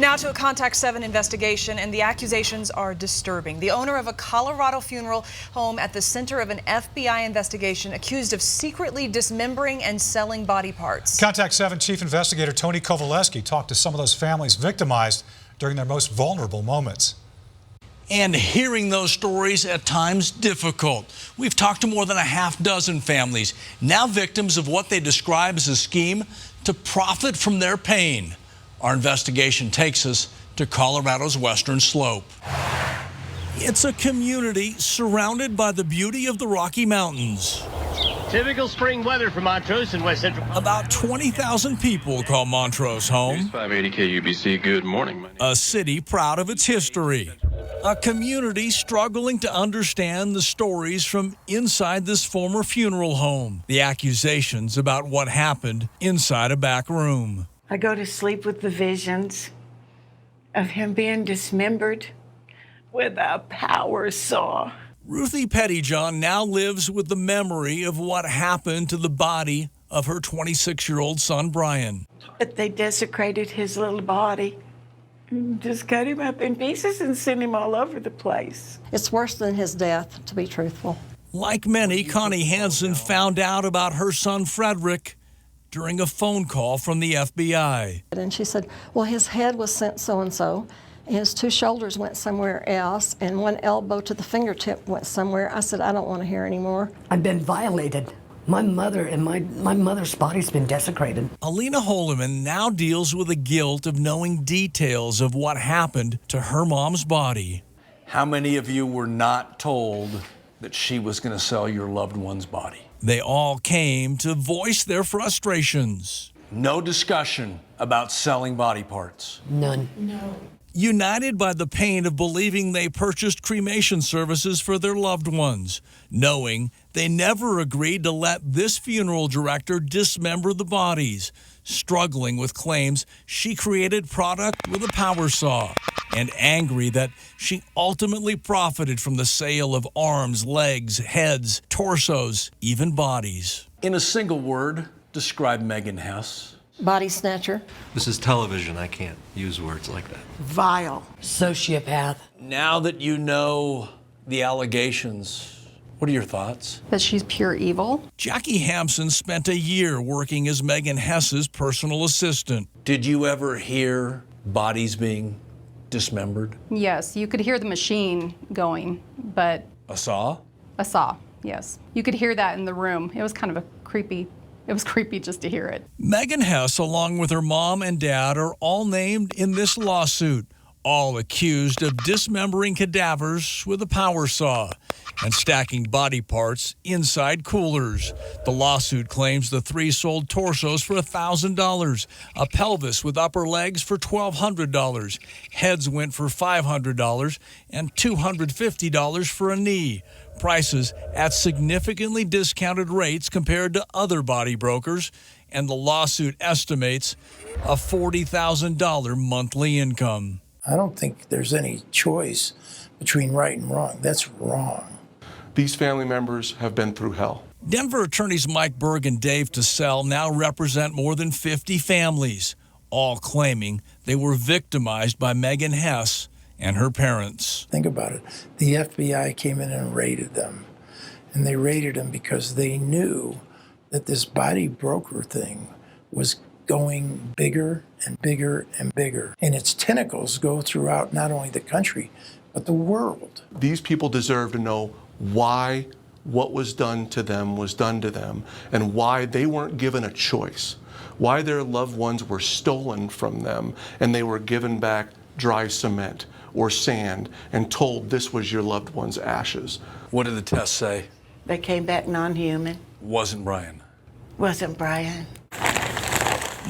Now to a Contact 7 investigation, and the accusations are disturbing. The owner of a Colorado funeral home at the center of an FBI investigation, accused of secretly dismembering and selling body parts. Contact 7 Chief Investigator Tony Kovaleski talked to some of those families victimized during their most vulnerable moments. And hearing those stories at times difficult. We've talked to more than a half dozen families, now victims of what they describe as a scheme to profit from their pain. Our investigation takes us to Colorado's western slope. It's a community surrounded by the beauty of the Rocky Mountains. Typical spring weather for Montrose and West Central. About 20,000 people call Montrose home. 580 KUBC, good morning. A city proud of its history. A community struggling to understand the stories from inside this former funeral home. The accusations about what happened inside a back room. I go to sleep with the visions of him being dismembered with a power saw. Ruthie Pettyjohn now lives with the memory of what happened to the body of her 26-year-old son, Brian. But they desecrated his little body, just cut him up in pieces and sent him all over the place. It's worse than his death, to be truthful. Like many, Connie Hansen found out about her son, Frederick, during a phone call from the FBI. And she said, well, his head was sent so-and-so, his two shoulders went somewhere else, and one elbow to the fingertip went somewhere. I said, I don't want to hear anymore. I've been violated. My mother and my mother's body's been desecrated. Alina Holeman now deals with the guilt of knowing details of what happened to her mom's body. How many of you were not told that she was going to sell your loved one's body? They all came to voice their frustrations. No discussion about selling body parts. None. No. United by the pain of believing they purchased cremation services for their loved ones, knowing they never agreed to let this funeral director dismember the bodies, struggling with claims she created product with a power saw, and angry that she ultimately profited from the sale of arms, legs, heads, torsos, even bodies. In a single word, describe Megan Hess. Body snatcher. This is television. I can't use words like that. Vile. Sociopath. Now that you know the allegations, what are your thoughts? That she's pure evil. Jackie Hampson spent a year working as Megan Hess's personal assistant. Did you ever hear bodies being dismembered? Yes, you could hear the machine going, but... A saw? A saw, yes. You could hear that in the room. It was kind of creepy just to hear it. Megan Hess, along with her mom and dad, are all named in this lawsuit, all accused of dismembering cadavers with a power saw and stacking body parts inside coolers. The lawsuit claims the three sold torsos for $1,000, a pelvis with upper legs for $1,200, heads went for $500, and $250 for a knee. Prices at significantly discounted rates compared to other body brokers, and the lawsuit estimates a $40,000 monthly income. I don't think there's any choice between right and wrong. That's wrong. These family members have been through hell. Denver attorneys Mike Berg and Dave Tassell now represent more than 50 families, all claiming they were victimized by Megan Hess and her parents. Think about it. The FBI came in and raided them. And they raided them because they knew that this body broker thing was going bigger and bigger and bigger. And its tentacles go throughout not only the country, but the world. These people deserve to know why what was done to them, and why they weren't given a choice, why their loved ones were stolen from them and they were given back dry cement or sand and told this was your loved one's ashes. What did the test say? They came back non-human. Wasn't Brian. Wasn't Brian.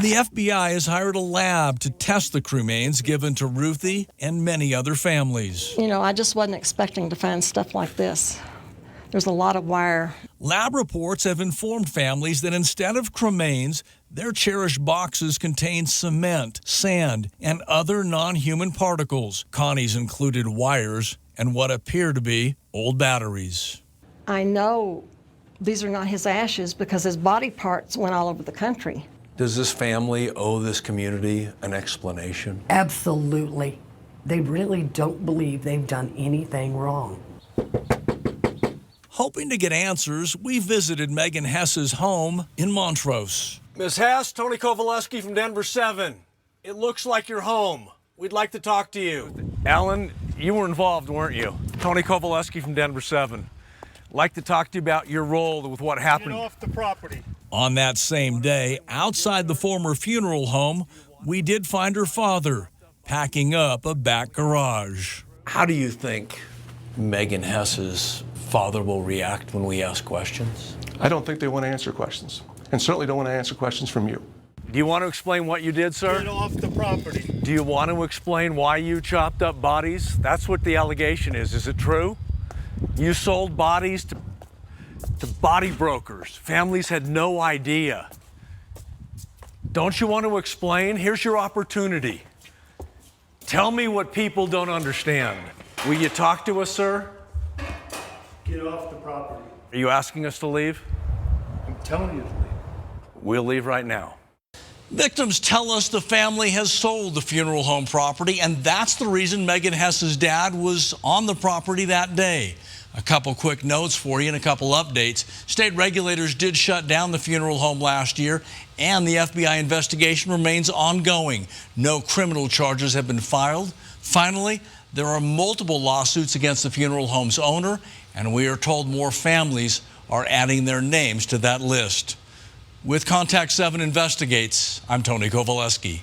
The FBI has hired a lab to test the cremains given to Ruthie and many other families. You know, I just wasn't expecting to find stuff like this. There's a lot of wire. Lab reports have informed families that instead of cremains, their cherished boxes contain cement, sand, and other non-human particles. Connie's included wires and what appear to be old batteries. I know these are not his ashes because his body parts went all over the country. Does this family owe this community an explanation? Absolutely. They really don't believe they've done anything wrong. Hoping to get answers, we visited Megan Hess's home in Montrose. Ms. Hess, Tony Kovaleski from Denver 7. It looks like you're home. We'd like to talk to you. Alan, you were involved, weren't you? Tony Kovaleski from Denver 7. Like to talk to you about your role with what happened. Get off the property. On that same day, outside the former funeral home, we did find her father packing up a back garage. How do you think Megan Hess's father will react when we ask questions? I don't think they want to answer questions, and certainly don't want to answer questions from you. Do you want to explain what you did, sir? Get off the property. Do you want to explain why you chopped up bodies? That's what the allegation is. Is it true? You sold bodies to body brokers. Families had no idea. Don't you want to explain? Here's your opportunity. Tell me what people don't understand. Will you talk to us, sir? Get off the property. Are you asking us to leave? I'm telling you to leave. We'll leave right now. Victims tell us the family has sold the funeral home property, and that's the reason Megan Hess's dad was on the property that day. A couple quick notes for you and a couple updates. State regulators did shut down the funeral home last year, and the FBI investigation remains ongoing. No criminal charges have been filed. Finally, there are multiple lawsuits against the funeral home's owner, and we are told more families are adding their names to that list. With Contact 7 Investigates, I'm Tony Kovaleski.